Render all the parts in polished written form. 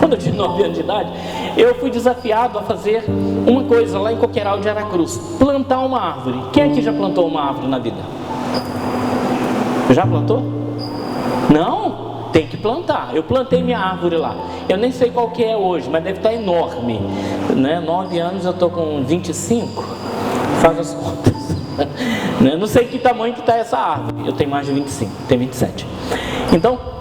Quando eu tinha 9 anos de idade, eu fui desafiado a fazer uma coisa lá em Coqueiral de Aracruz: plantar uma árvore. Quem aqui já plantou uma árvore na vida? Já plantou? Não? Tem que plantar. Eu plantei minha árvore lá. Eu nem sei qual que é hoje, mas deve estar enorme, né? 9 anos, eu estou com 25. Faz as contas. Não sei que tamanho que está essa árvore. Eu tenho mais de 25, tenho 27. Então,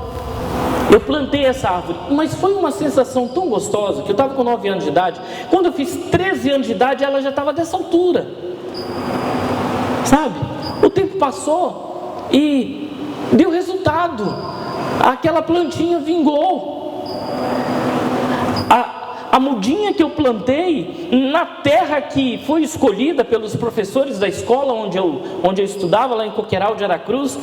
eu plantei essa árvore, mas foi uma sensação tão gostosa que eu estava com 9 anos de idade. Quando eu fiz 13 anos de idade, ela já estava dessa altura, sabe? O tempo passou e deu resultado. Aquela plantinha vingou. A mudinha que eu plantei na terra que foi escolhida pelos professores da escola onde eu estudava, lá em Coqueiral de Aracruz,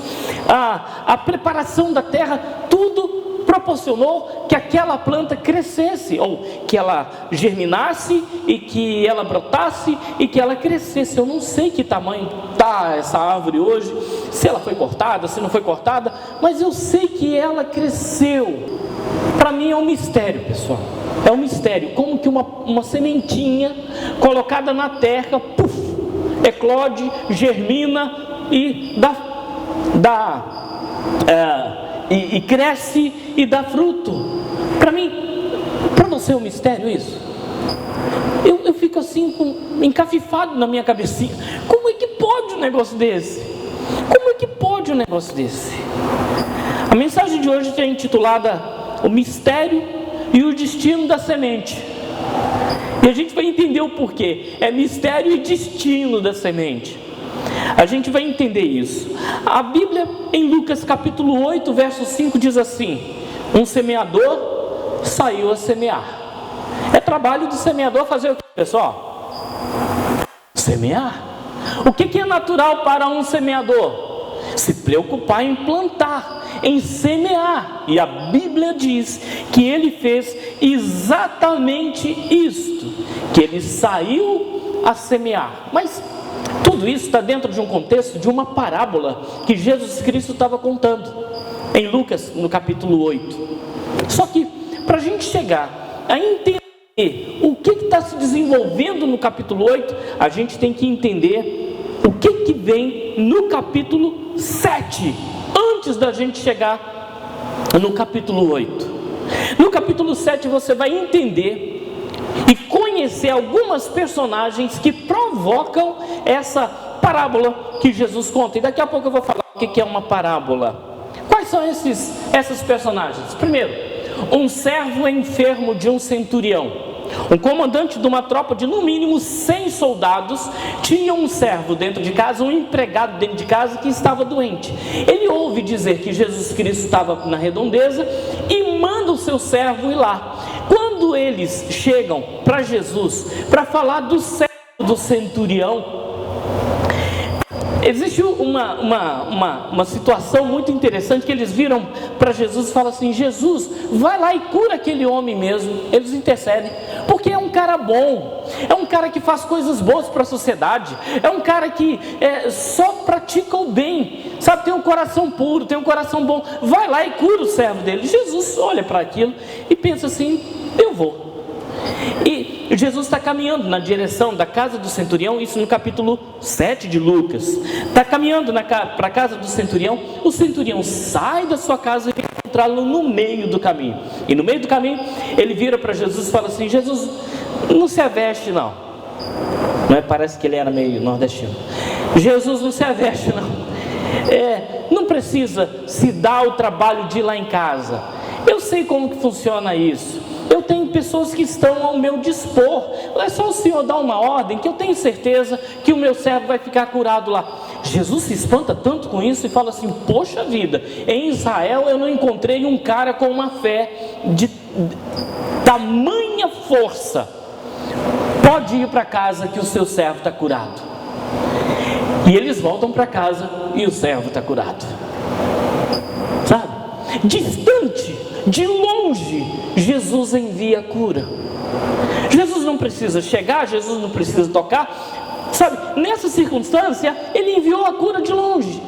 a preparação da terra, tudo proporcionou que aquela planta crescesse, ou que ela germinasse, e que ela brotasse, e que ela crescesse. Eu não sei que tamanho está essa árvore hoje, se ela foi cortada, se não foi cortada, mas eu sei que ela cresceu. Para mim é um mistério, pessoal. É um mistério, como que uma sementinha colocada na terra, eclode, germina e e cresce e dá fruto. Para mim, para você é um mistério isso? Eu fico assim, encafifado na minha cabecinha. Como é que pode um negócio desse? Como é que pode um negócio desse? A mensagem de hoje é intitulada O Mistério e o Destino da Semente. E a gente vai entender o porquê. É mistério e destino da semente. A gente vai entender isso. A Bíblia, em Lucas capítulo 8, verso 5, diz assim: um semeador saiu a semear. É trabalho do semeador fazer o que, pessoal? Semear. O que é natural para um semeador? Se preocupar em plantar, em semear. E a Bíblia diz que ele fez exatamente isto, que ele saiu a semear. Mas tudo isso está dentro de um contexto de uma parábola que Jesus Cristo estava contando em Lucas, no capítulo 8. Só que para a gente chegar a entender o que está se desenvolvendo no capítulo 8, a gente tem que entender o que vem no capítulo 7, antes da gente chegar no capítulo 8. No capítulo 7 você vai entender e conhecer algumas personagens que provocam essa parábola que Jesus conta. E daqui a pouco eu vou falar o que é uma parábola. Quais são essas personagens? Primeiro, um servo enfermo de um centurião. Um comandante de uma tropa de no mínimo 100 soldados tinha um servo dentro de casa, um empregado dentro de casa que estava doente. Ele ouve dizer que Jesus Cristo estava na redondeza e manda o seu servo ir lá. Quando eles chegam para Jesus para falar do servo do centurião, existe uma situação muito interessante, que eles viram para Jesus e falam assim: Jesus, vai lá e cura aquele homem mesmo. Eles intercedem, porque é um cara bom, é um cara que faz coisas boas para a sociedade, é um cara que só pratica o bem, sabe, tem um coração puro, tem um coração bom. Vai lá e cura o servo dele. Jesus olha para aquilo e pensa assim: eu vou. E Jesus está caminhando na direção da casa do centurião, isso no capítulo 7 de Lucas. Está caminhando para a casa do centurião. O centurião sai da sua casa e vai encontrá-lo no meio do caminho. E no meio do caminho ele vira para Jesus e fala assim: Jesus, não se aveste não. Não é? Parece que ele era meio nordestino. Jesus, não se aveste não. Não precisa se dar o trabalho de ir lá em casa. Eu sei como que funciona isso. Eu tenho pessoas que estão ao meu dispor. É só o Senhor dar uma ordem, que eu tenho certeza que o meu servo vai ficar curado lá. Jesus se espanta tanto com isso e fala assim: poxa vida, em Israel eu não encontrei um cara com uma fé de tamanha força. Pode ir para casa que o seu servo está curado. E eles voltam para casa e o servo está curado. Sabe? Distante, de longe, Jesus envia a cura. Jesus não precisa chegar, Jesus não precisa tocar, sabe? Nessa circunstância, ele enviou a cura de longe.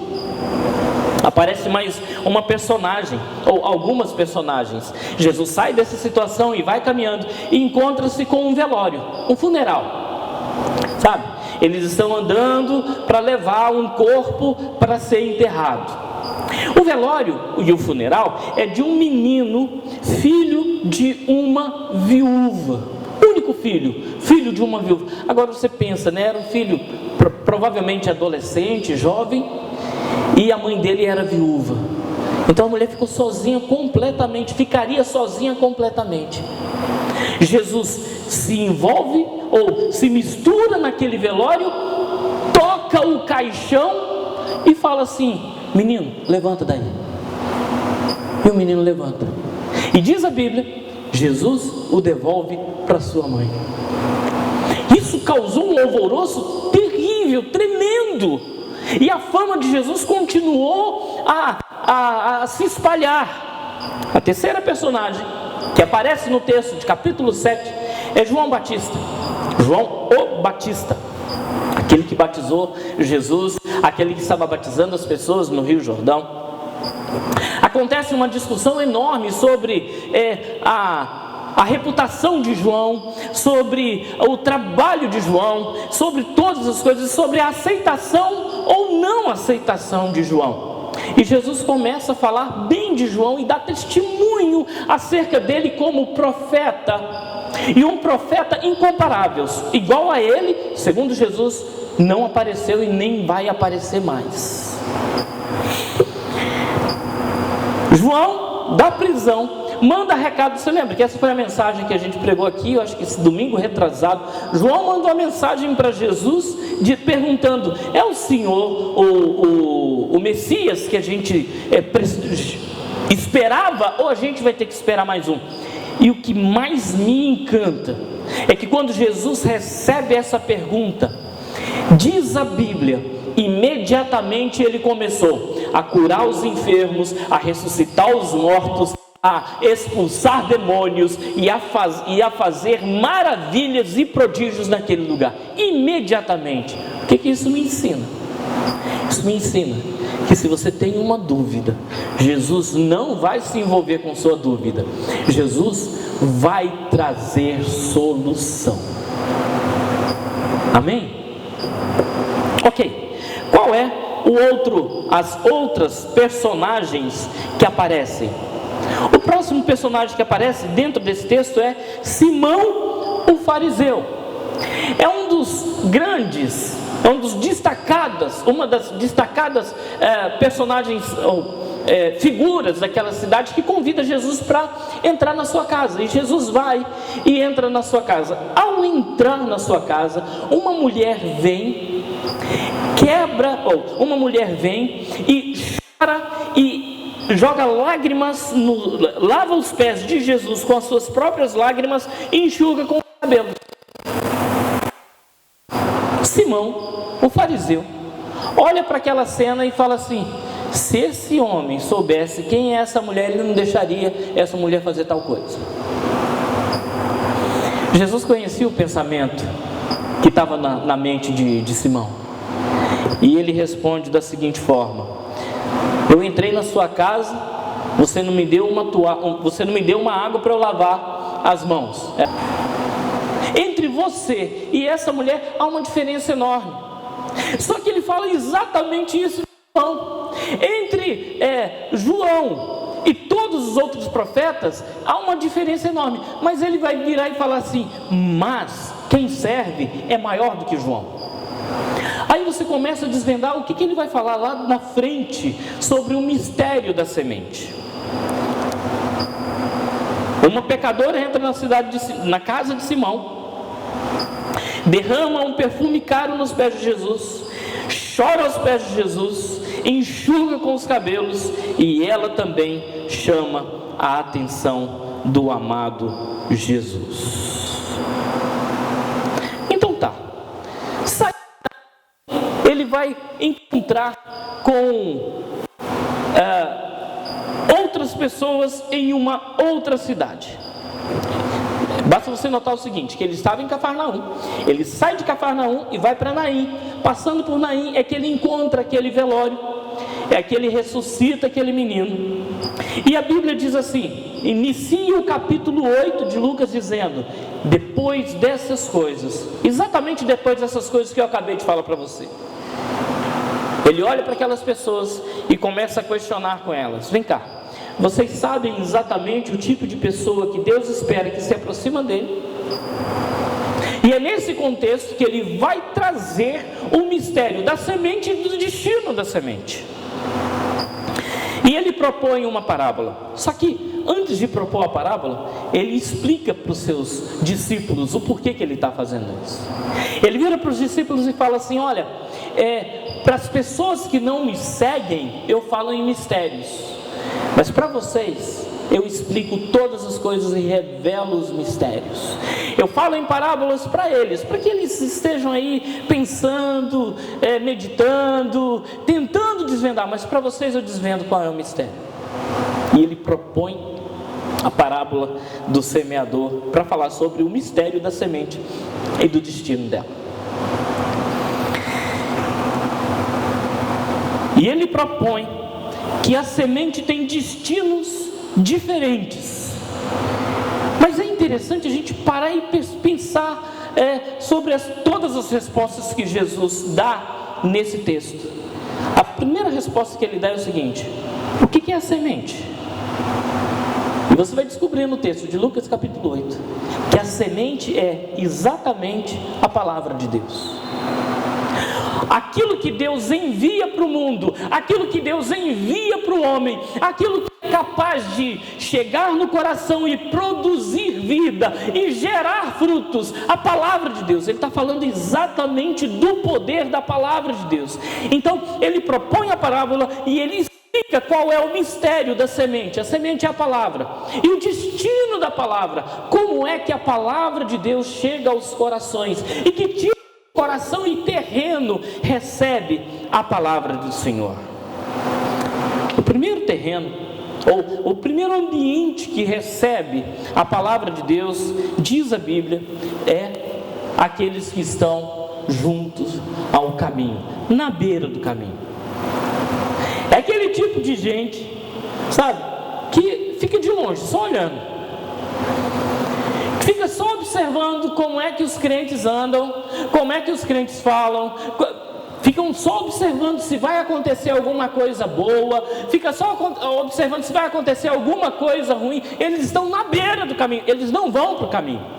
Aparece mais uma personagem, ou algumas personagens. Jesus sai dessa situação e vai caminhando e encontra-se com um velório, um funeral, sabe? Eles estão andando para levar um corpo para ser enterrado. O velório e o funeral é de um menino, filho de uma viúva, único filho de uma viúva. Agora você pensa, né? Era um filho provavelmente adolescente, jovem, e a mãe dele era viúva. Então a mulher ficou sozinha completamente, ficaria sozinha completamente. Jesus se envolve ou se mistura naquele velório, toca o caixão e fala assim: menino, levanta daí. E o menino levanta. E diz a Bíblia, Jesus o devolve para sua mãe. Isso causou um alvoroço terrível, tremendo. E a fama de Jesus continuou a se espalhar. A terceira personagem que aparece no texto de capítulo 7 é João Batista. João o Batista, aquele que batizou Jesus, aquele que estava batizando as pessoas no Rio Jordão. Acontece uma discussão enorme sobre a reputação de João, sobre o trabalho de João, sobre todas as coisas, sobre a aceitação ou não aceitação de João. E Jesus começa a falar bem de João e dá testemunho acerca dele como profeta, e um profeta incomparável, igual a ele, segundo Jesus, não apareceu e nem vai aparecer mais. João, da prisão, manda recado. Você lembra que essa foi a mensagem que a gente pregou aqui, eu acho que esse domingo retrasado. João mandou uma mensagem para Jesus, perguntando: é o Senhor o Messias que a gente esperava, ou a gente vai ter que esperar mais um? E o que mais me encanta é que quando Jesus recebe essa pergunta, diz a Bíblia, imediatamente ele começou a curar os enfermos, a ressuscitar os mortos, a expulsar demônios e a fazer maravilhas e prodígios naquele lugar, imediatamente. O que isso me ensina? Isso me ensina que se você tem uma dúvida, Jesus não vai se envolver com sua dúvida, Jesus vai trazer solução. Amém? Ok, qual é as outras personagens que aparecem? O próximo personagem que aparece dentro desse texto é Simão o fariseu. É um dos grandes, uma das destacadas personagens ou figuras daquela cidade, que convida Jesus para entrar na sua casa. E Jesus vai e entra na sua casa. Ao entrar na sua casa, uma mulher vem e chora e joga lágrimas, lava os pés de Jesus com as suas próprias lágrimas e enxuga com o cabelo. Simão, o fariseu, olha para aquela cena e fala assim: se esse homem soubesse quem é essa mulher, ele não deixaria essa mulher fazer tal coisa. Jesus conhecia o pensamento que estava na mente de Simão, e ele responde da seguinte forma: eu entrei na sua casa, você não me deu uma água para eu lavar as mãos. Entre você e essa mulher há uma diferença enorme. Só que ele fala exatamente isso. Entre João e todos os outros profetas há uma diferença enorme. Mas ele vai virar e falar assim: mas quem serve é maior do que João. Aí você começa a desvendar o que ele vai falar lá na frente sobre o mistério da semente. Uma pecadora entra na casa de Simão, derrama um perfume caro nos pés de Jesus, chora aos pés de Jesus, enxuga com os cabelos, e ela também chama a atenção do amado Jesus. Então tá, ele vai encontrar com outras pessoas em uma outra cidade. Basta você notar o seguinte, que ele estava em Cafarnaum, ele sai de Cafarnaum e vai para Naim. Passando por Naim é que ele encontra aquele velório, é que ele ressuscita aquele menino. E a Bíblia diz assim, inicia o capítulo 8 de Lucas dizendo: depois dessas coisas, exatamente depois dessas coisas que eu acabei de falar para você, ele olha para aquelas pessoas e começa a questionar com elas: vem cá, vocês sabem exatamente o tipo de pessoa que Deus espera que se aproxima dele? E é nesse contexto que ele vai trazer o mistério da semente e do destino da semente. E ele propõe uma parábola. Só que antes de propor a parábola, ele explica para os seus discípulos o porquê que ele está fazendo isso. Ele vira para os discípulos e fala assim: olha, para as pessoas que não me seguem, eu falo em mistérios, mas para vocês, eu explico todas as coisas e revelo os mistérios. Eu falo em parábolas para eles, para que eles estejam aí pensando, meditando, tentando desvendar, mas para vocês eu desvendo qual é o mistério. E ele propõe a parábola do semeador para falar sobre o mistério da semente e do destino dela. E ele propõe que a semente tem destinos diferentes. Mas é interessante a gente parar e pensar sobre todas as respostas que Jesus dá nesse texto. A primeira resposta que ele dá é o seguinte: o que é a semente? E você vai descobrir no texto de Lucas capítulo 8 que a semente é exatamente a palavra de Deus. Aquilo que Deus envia para o mundo, aquilo que Deus envia para o homem, aquilo que é capaz de chegar no coração e produzir vida e gerar frutos, a palavra de Deus. Ele está falando exatamente do poder da palavra de Deus. Então ele propõe a parábola e ele explica qual é o mistério da semente. A semente é a palavra e o destino da palavra, como é que a palavra de Deus chega aos corações e que tipo coração e terreno recebe a palavra do Senhor. O primeiro terreno, ou o primeiro ambiente que recebe a palavra de Deus, diz a Bíblia, é aqueles que estão juntos ao caminho, na beira do caminho. É aquele tipo de gente, sabe, que fica de longe, só olhando, fica só observando como é que os crentes andam, como é que os crentes falam, ficam só observando se vai acontecer alguma coisa boa, fica só observando se vai acontecer alguma coisa ruim. Eles estão na beira do caminho, eles não vão para o caminho.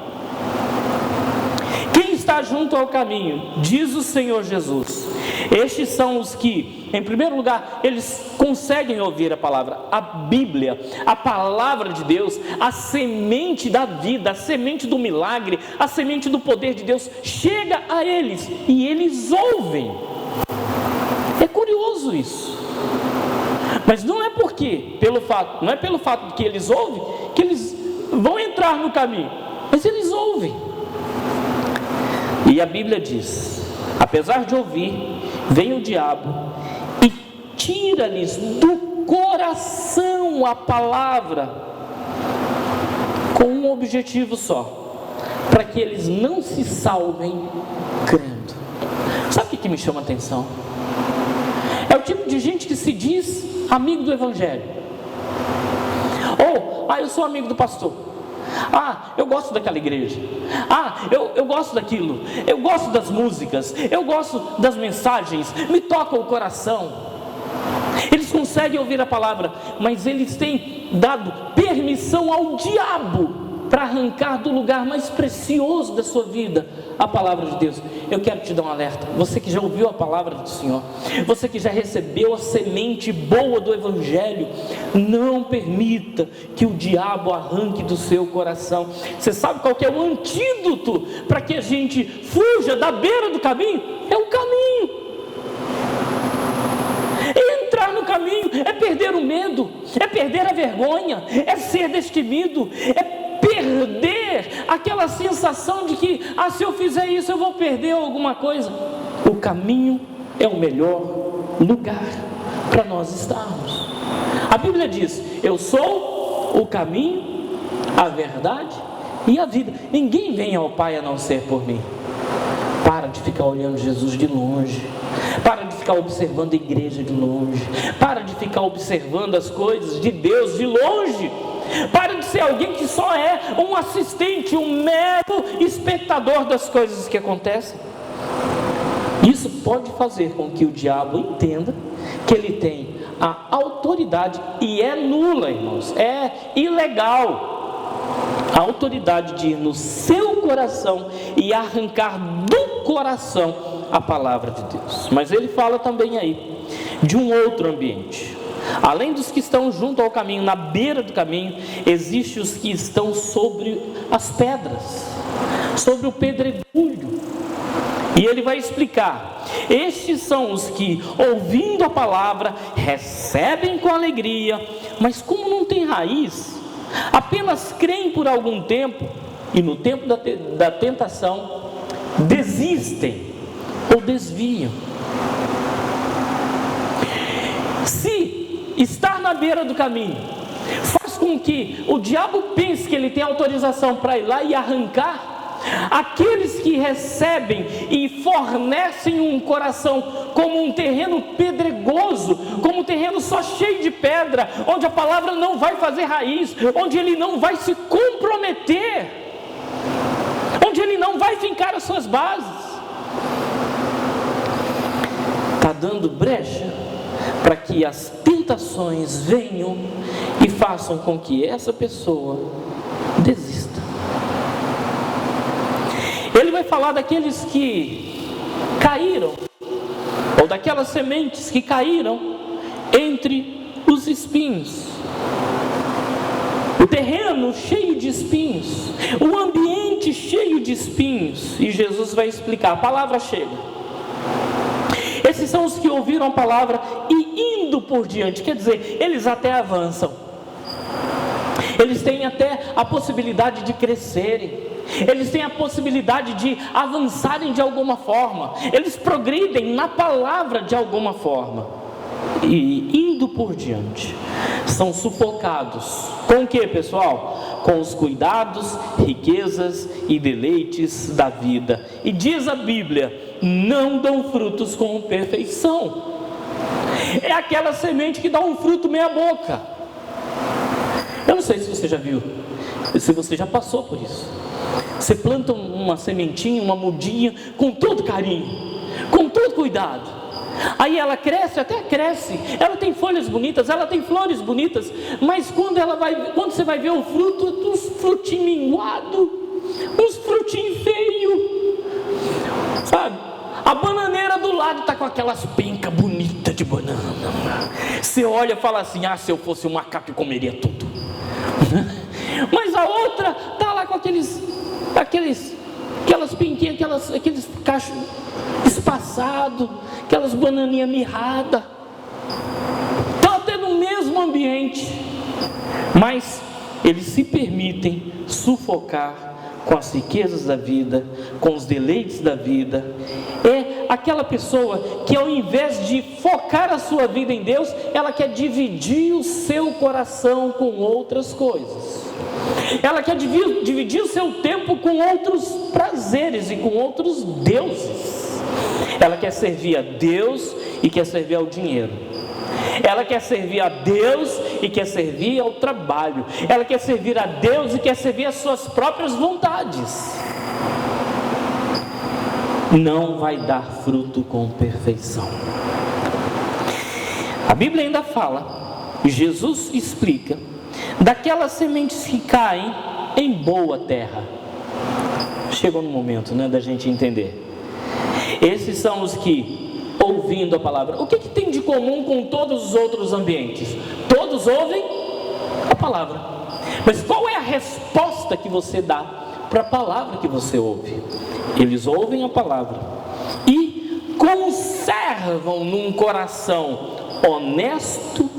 Quem está junto ao caminho, diz o Senhor Jesus, estes são os que, em primeiro lugar, eles conseguem ouvir a palavra, a Bíblia, a palavra de Deus, a semente da vida, a semente do milagre, a semente do poder de Deus, chega a eles e eles ouvem. É curioso isso, mas não é pelo fato de que eles ouvem, que eles vão entrar no caminho, mas eles ouvem. E a Bíblia diz: apesar de ouvir, vem o diabo e tira-lhes do coração a palavra, com um objetivo só, para que eles não se salvem crendo. Sabe o que me chama a atenção? É o tipo de gente que se diz amigo do Evangelho, ou eu sou amigo do pastor, eu gosto daquela igreja, eu gosto daquilo, eu gosto das músicas, eu gosto das mensagens, me toca o coração. Eles conseguem ouvir a palavra, mas eles têm dado permissão ao diabo para arrancar do lugar mais precioso da sua vida a palavra de Deus. Eu quero te dar um alerta, você que já ouviu a palavra do Senhor, você que já recebeu a semente boa do Evangelho, não permita que o diabo arranque do seu coração. Você sabe qual que é o antídoto para que a gente fuja da beira do caminho? É o caminho. Entrar no caminho é perder o medo, é perder a vergonha, é ser destemido, é perder aquela sensação de que se eu fizer isso eu vou perder alguma coisa. O caminho é o melhor lugar para nós estarmos. A Bíblia diz: eu sou o caminho, a verdade e a vida. Ninguém vem ao Pai a não ser por mim. Para de ficar olhando Jesus de longe. Para de ficar observando a igreja de longe. Para de ficar observando as coisas de Deus de longe. Para de ser alguém que só é um assistente, um mero espectador das coisas que acontecem. Isso pode fazer com que o diabo entenda que ele tem a autoridade, e é nula, irmãos, é ilegal, a autoridade de ir no seu coração e arrancar do coração a palavra de Deus. Mas ele fala também aí de um outro ambiente. Além dos que estão junto ao caminho, na beira do caminho, existem os que estão sobre as pedras, sobre o pedregulho. E ele vai explicar: estes são os que, ouvindo a palavra, recebem com alegria, mas como não tem raiz, apenas creem por algum tempo, e no tempo da tentação, desistem ou desviam. Se estar na beira do caminho faz com que o diabo pense que ele tem autorização para ir lá e arrancar, aqueles que recebem e fornecem um coração como um terreno pedregoso, como um terreno só cheio de pedra, onde a palavra não vai fazer raiz, onde ele não vai se comprometer, onde ele não vai fincar as suas bases, está dando brecha para que as tentações venham e façam com que essa pessoa desista. Ele vai falar daqueles que caíram, ou daquelas sementes que caíram entre os espinhos, o terreno cheio de espinhos, o ambiente cheio de espinhos. E Jesus vai explicar, a palavra chega. Esses são os que ouviram a palavra e indo por diante, quer dizer, eles até avançam, eles têm até a possibilidade de crescerem, eles têm a possibilidade de avançarem de alguma forma, eles progridem na palavra de alguma forma, e indo por diante, são sufocados com o que, pessoal? Com os cuidados, riquezas e deleites da vida. E diz a Bíblia, não dão frutos com perfeição. É aquela semente que dá um fruto meia boca. Eu não sei se você já viu, se você já passou por isso. Você planta uma sementinha, uma mudinha, com todo carinho, com todo cuidado. Aí ela cresce, até cresce, ela tem folhas bonitas, ela tem flores bonitas, mas quando você vai ver o fruto, uns frutinhos minguados, uns frutinhos feios, sabe? A bananeira do lado está com aquelas pencas bonitas de banana. Você olha e fala assim, se eu fosse um macaco eu comeria tudo. Mas a outra está lá com aquelas pinquinhas, aqueles cachos espaçados, aquelas bananinhas mirradas. Estão até no mesmo ambiente, mas eles se permitem sufocar com as riquezas da vida, com os deleites da vida. É aquela pessoa que, ao invés de focar a sua vida em Deus, ela quer dividir o seu coração com outras coisas. Ela quer dividir o seu tempo com outros prazeres e com outros deuses. Ela quer servir a Deus e quer servir ao dinheiro. Ela quer servir a Deus e quer servir ao trabalho. Ela quer servir a Deus e quer servir às suas próprias vontades. Não vai dar fruto com perfeição. A Bíblia ainda fala, Jesus explica, daquelas sementes que caem em boa terra. Chegou no momento, da gente entender. Esses são os que, ouvindo a palavra, o que tem de comum com todos os outros ambientes? Todos ouvem a palavra, mas qual é a resposta que você dá para a palavra que você ouve? Eles ouvem a palavra e conservam num coração honesto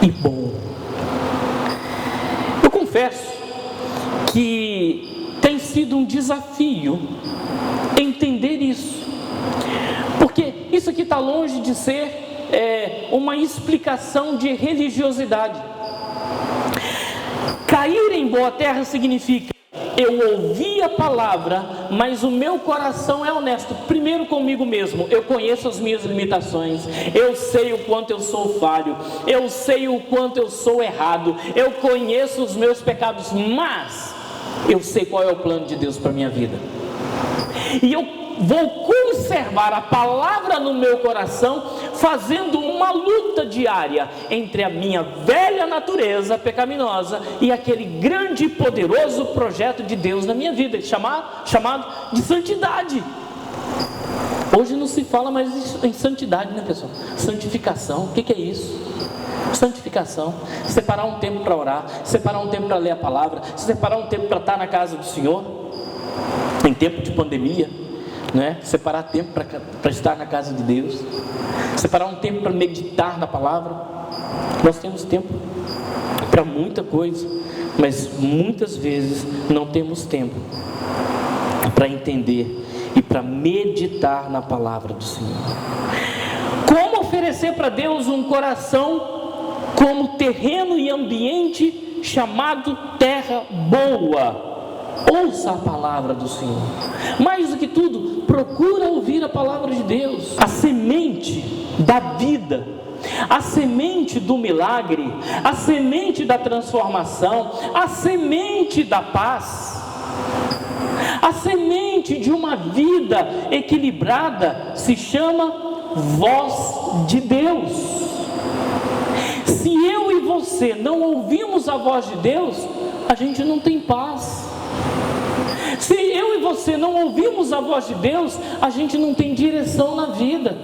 e bom. Eu confesso que tem sido um desafio entender isso, porque isso aqui está longe de ser uma explicação de religiosidade. Cair em boa terra significa eu ouvi a palavra, mas o meu coração é honesto, primeiro comigo mesmo. Eu conheço as minhas limitações, eu sei o quanto eu sou falho, eu sei o quanto eu sou errado, eu conheço os meus pecados, mas eu sei qual é o plano de Deus para a minha vida, e eu vou conservar a palavra no meu coração, fazendo uma luta diária entre a minha velha natureza pecaminosa e aquele grande e poderoso projeto de Deus na minha vida, chamado de santidade. Hoje não se fala mais em santidade, né, pessoal? Santificação, o que é isso? Santificação, separar um tempo para orar, separar um tempo para ler a palavra, separar um tempo para estar na casa do Senhor, em tempo de pandemia, né? Separar tempo para estar na casa de Deus, separar um tempo para meditar na palavra. Nós temos tempo para muita coisa, mas muitas vezes não temos tempo para entender e para meditar na palavra do Senhor. Como oferecer para Deus um coração como terreno e ambiente chamado terra boa? Ouça a palavra do Senhor. Mais do que tudo, procura ouvir a palavra de Deus. A semente da vida, a semente do milagre, a semente da transformação, a semente da paz, a semente de uma vida equilibrada se chama voz de Deus. Se eu e você não ouvimos a voz de Deus, a gente não tem paz. Se eu e você não ouvimos a voz de Deus, a gente não tem direção na vida.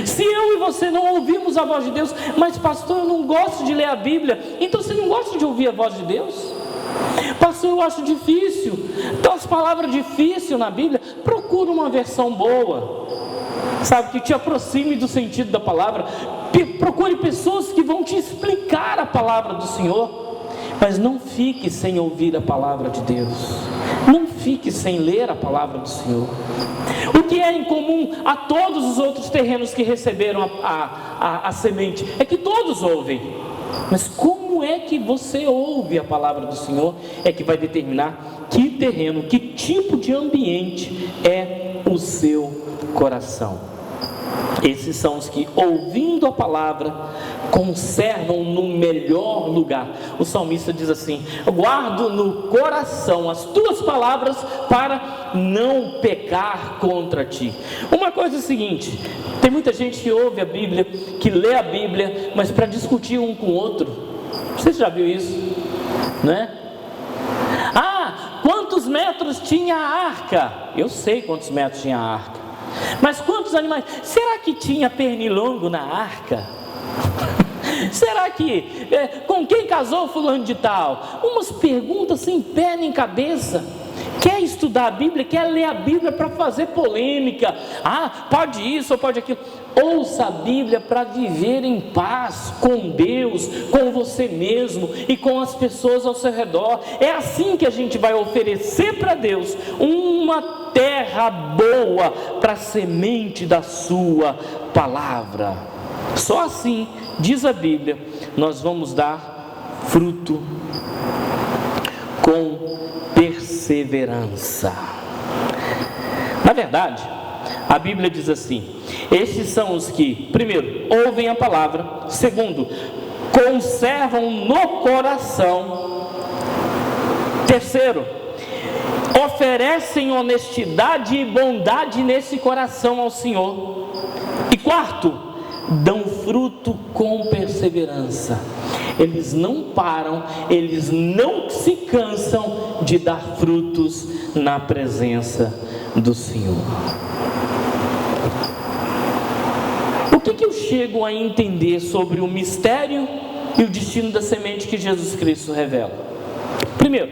Se eu e você não ouvimos a voz de Deus, mas pastor, eu não gosto de ler a Bíblia, então você não gosta de ouvir a voz de Deus? Pastor, eu acho difícil, então as palavras difíceis na Bíblia, procura uma versão boa, sabe, que te aproxime do sentido da palavra. Procure pessoas que vão te explicar a palavra do Senhor, mas não fique sem ouvir a palavra de Deus, não fique sem ler a palavra do Senhor. O que é em comum a todos os outros terrenos que receberam a semente é que todos ouvem, mas como é que você ouve a palavra do Senhor é que vai determinar que terreno, que tipo de ambiente é o seu coração. Esses são os que, ouvindo a palavra, conservam no melhor lugar. O salmista diz assim: guardo no coração as tuas palavras para não pecar contra ti. Uma coisa é a seguinte: tem muita gente que ouve a Bíblia, que lê a Bíblia, mas para discutir um com o outro. Você já viu isso? Né? Ah, quantos metros tinha a arca? Eu sei quantos metros tinha a arca, mas quantos animais? Será que tinha pernilongo na arca? Será que com quem casou fulano de tal? Umas perguntas sem pé nem cabeça. Quer estudar a Bíblia, quer ler a Bíblia para fazer polêmica. Ah, pode isso ou pode aquilo. Ouça a Bíblia para viver em paz com Deus, com você mesmo e com as pessoas ao seu redor. É assim que a gente vai oferecer para Deus uma terra boa para a semente da sua palavra. Só assim, diz a Bíblia, nós vamos dar fruto com perseverança. Na verdade, a Bíblia diz assim: esses são os que, primeiro, ouvem a palavra; segundo, conservam no coração; terceiro, oferecem honestidade e bondade nesse coração ao Senhor; e quarto, dão fruto com perseverança. Eles não param, eles não se cansam de dar frutos na presença do Senhor. O que eu chego a entender sobre o mistério e o destino da semente que Jesus Cristo revela? Primeiro,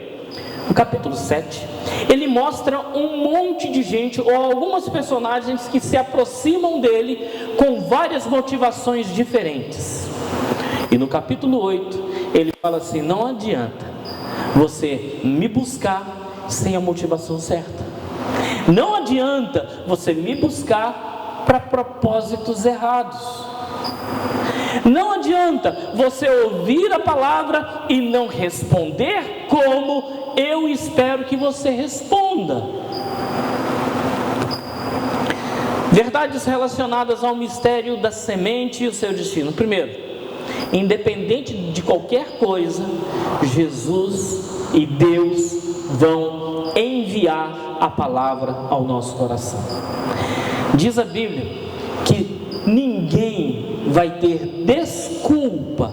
no capítulo 7, ele mostra um monte de gente, ou algumas personagens que se aproximam dele com várias motivações diferentes. E no capítulo 8, ele fala assim: não adianta você me buscar sem a motivação certa. Não adianta você me buscar para propósitos errados. Não adianta você ouvir a palavra e não responder como eu espero que você responda. Verdades relacionadas ao mistério da semente e o seu destino. Primeiro, independente de qualquer coisa, Jesus e Deus vão enviar a palavra ao nosso coração. Diz a Bíblia que ninguém vai ter desculpa,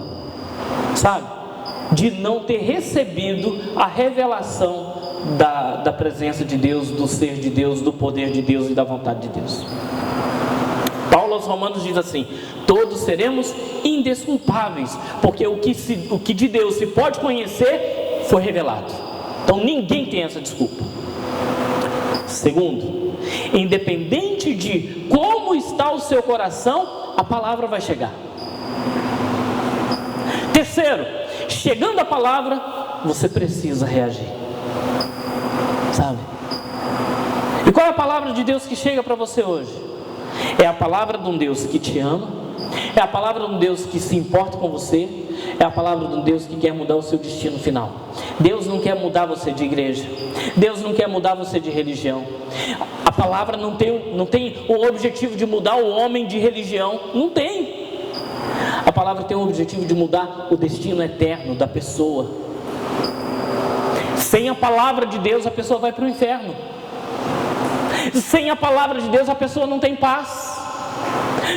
sabe, de não ter recebido a revelação da presença de Deus, do ser de Deus, do poder de Deus e da vontade de Deus. Paulo aos Romanos diz assim: todos seremos indesculpáveis, porque o que de Deus se pode conhecer foi revelado. Então ninguém tem essa desculpa. Segundo, independente de como está o seu coração, a palavra vai chegar. Terceiro, chegando a palavra, você precisa reagir, sabe? E qual é a palavra de Deus que chega para você hoje? É a palavra de um Deus que te ama, é a palavra de um Deus que se importa com você, é a palavra de um Deus que quer mudar o seu destino final. Deus não quer mudar você de igreja, Deus não quer mudar você de religião. A palavra não tem o objetivo de mudar o homem de religião, não tem. A palavra tem o objetivo de mudar o destino eterno da pessoa. Sem a palavra de Deus, a pessoa vai para o inferno. Sem a palavra de Deus, a pessoa não tem paz.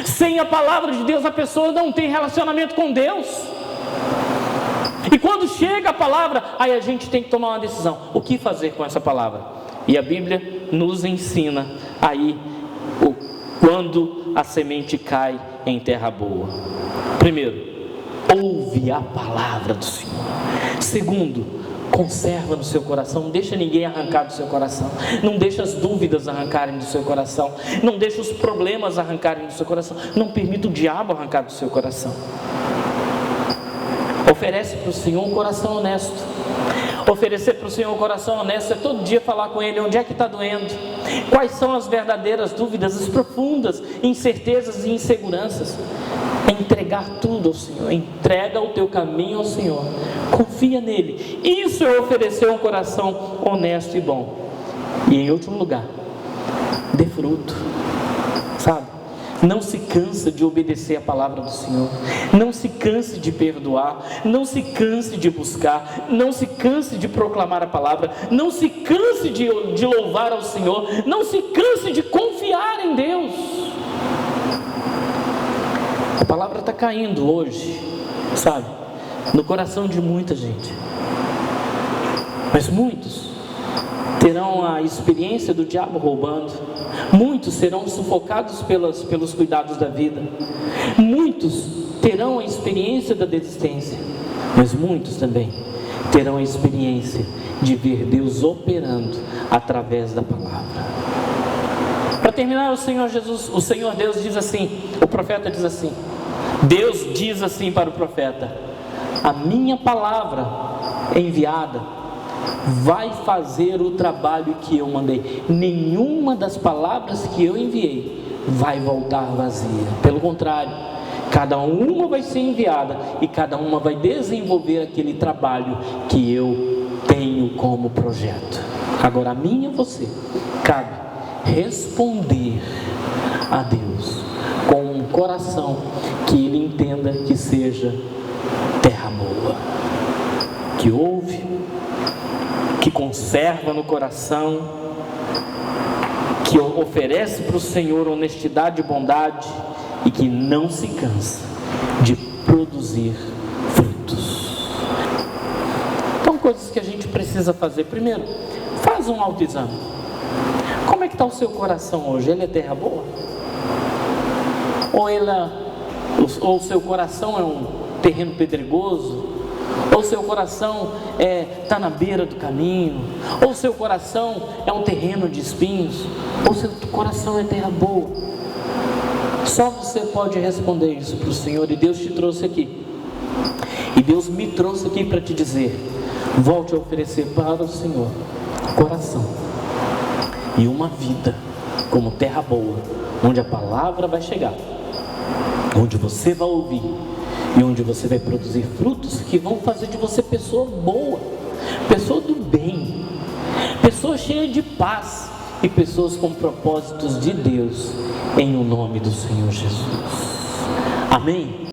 Sem a palavra de Deus, a pessoa não tem relacionamento com Deus. E quando chega a palavra, aí a gente tem que tomar uma decisão: o que fazer com essa palavra? E a Bíblia nos ensina aí quando a semente cai em terra boa. Primeiro, ouve a palavra do Senhor. Segundo, conserva no seu coração, não deixa ninguém arrancar do seu coração, não deixa as dúvidas arrancarem do seu coração, não deixa os problemas arrancarem do seu coração, não permita o diabo arrancar do seu coração. Oferece para o Senhor um coração honesto. Oferecer para o Senhor um coração honesto é todo dia falar com Ele onde é que está doendo, quais são as verdadeiras dúvidas, as profundas incertezas e inseguranças. É entregar tudo ao Senhor. Entrega o teu caminho ao Senhor, confia nele. Isso é oferecer um coração honesto e bom. E em último lugar, dê fruto, sabe? Não se canse de obedecer a palavra do Senhor, não se canse de perdoar, não se canse de buscar, não se canse de proclamar a palavra, não se canse de louvar ao Senhor, não se canse de confiar em Deus. A palavra está caindo hoje, sabe, no coração de muita gente, mas muitos terão a experiência do diabo roubando, muitos serão sufocados pelos cuidados da vida, muitos terão a experiência da desistência, mas muitos também terão a experiência de ver Deus operando através da palavra. Para terminar, o Senhor Deus diz assim, o profeta diz assim, Deus diz assim para o profeta: a minha palavra enviada vai fazer o trabalho que eu mandei. Nenhuma das palavras que eu enviei vai voltar vazia. Pelo contrário, cada uma vai ser enviada e cada uma vai desenvolver aquele trabalho que eu tenho como projeto. Agora, a mim e a você cabe responder a Deus com um coração que Ele entenda que seja terra boa, que ouve, que conserva no coração, que oferece para o Senhor honestidade e bondade e que não se cansa de produzir frutos. Então, coisas que a gente precisa fazer. Primeiro, faz um autoexame. Como é que está o seu coração hoje? Ele é terra boa? Ou o seu coração é um terreno pedregoso? Ou seu coração está na beira do caminho? Ou seu coração é um terreno de espinhos? Ou seu coração é terra boa? Só você pode responder isso para o Senhor. E Deus te trouxe aqui, e Deus me trouxe aqui para te dizer: volte a oferecer para o Senhor coração e uma vida como terra boa, onde a palavra vai chegar, onde você vai ouvir e onde você vai produzir frutos que vão fazer de você pessoa boa, pessoa do bem, pessoa cheia de paz e pessoas com propósitos de Deus, em o nome do Senhor Jesus. Amém?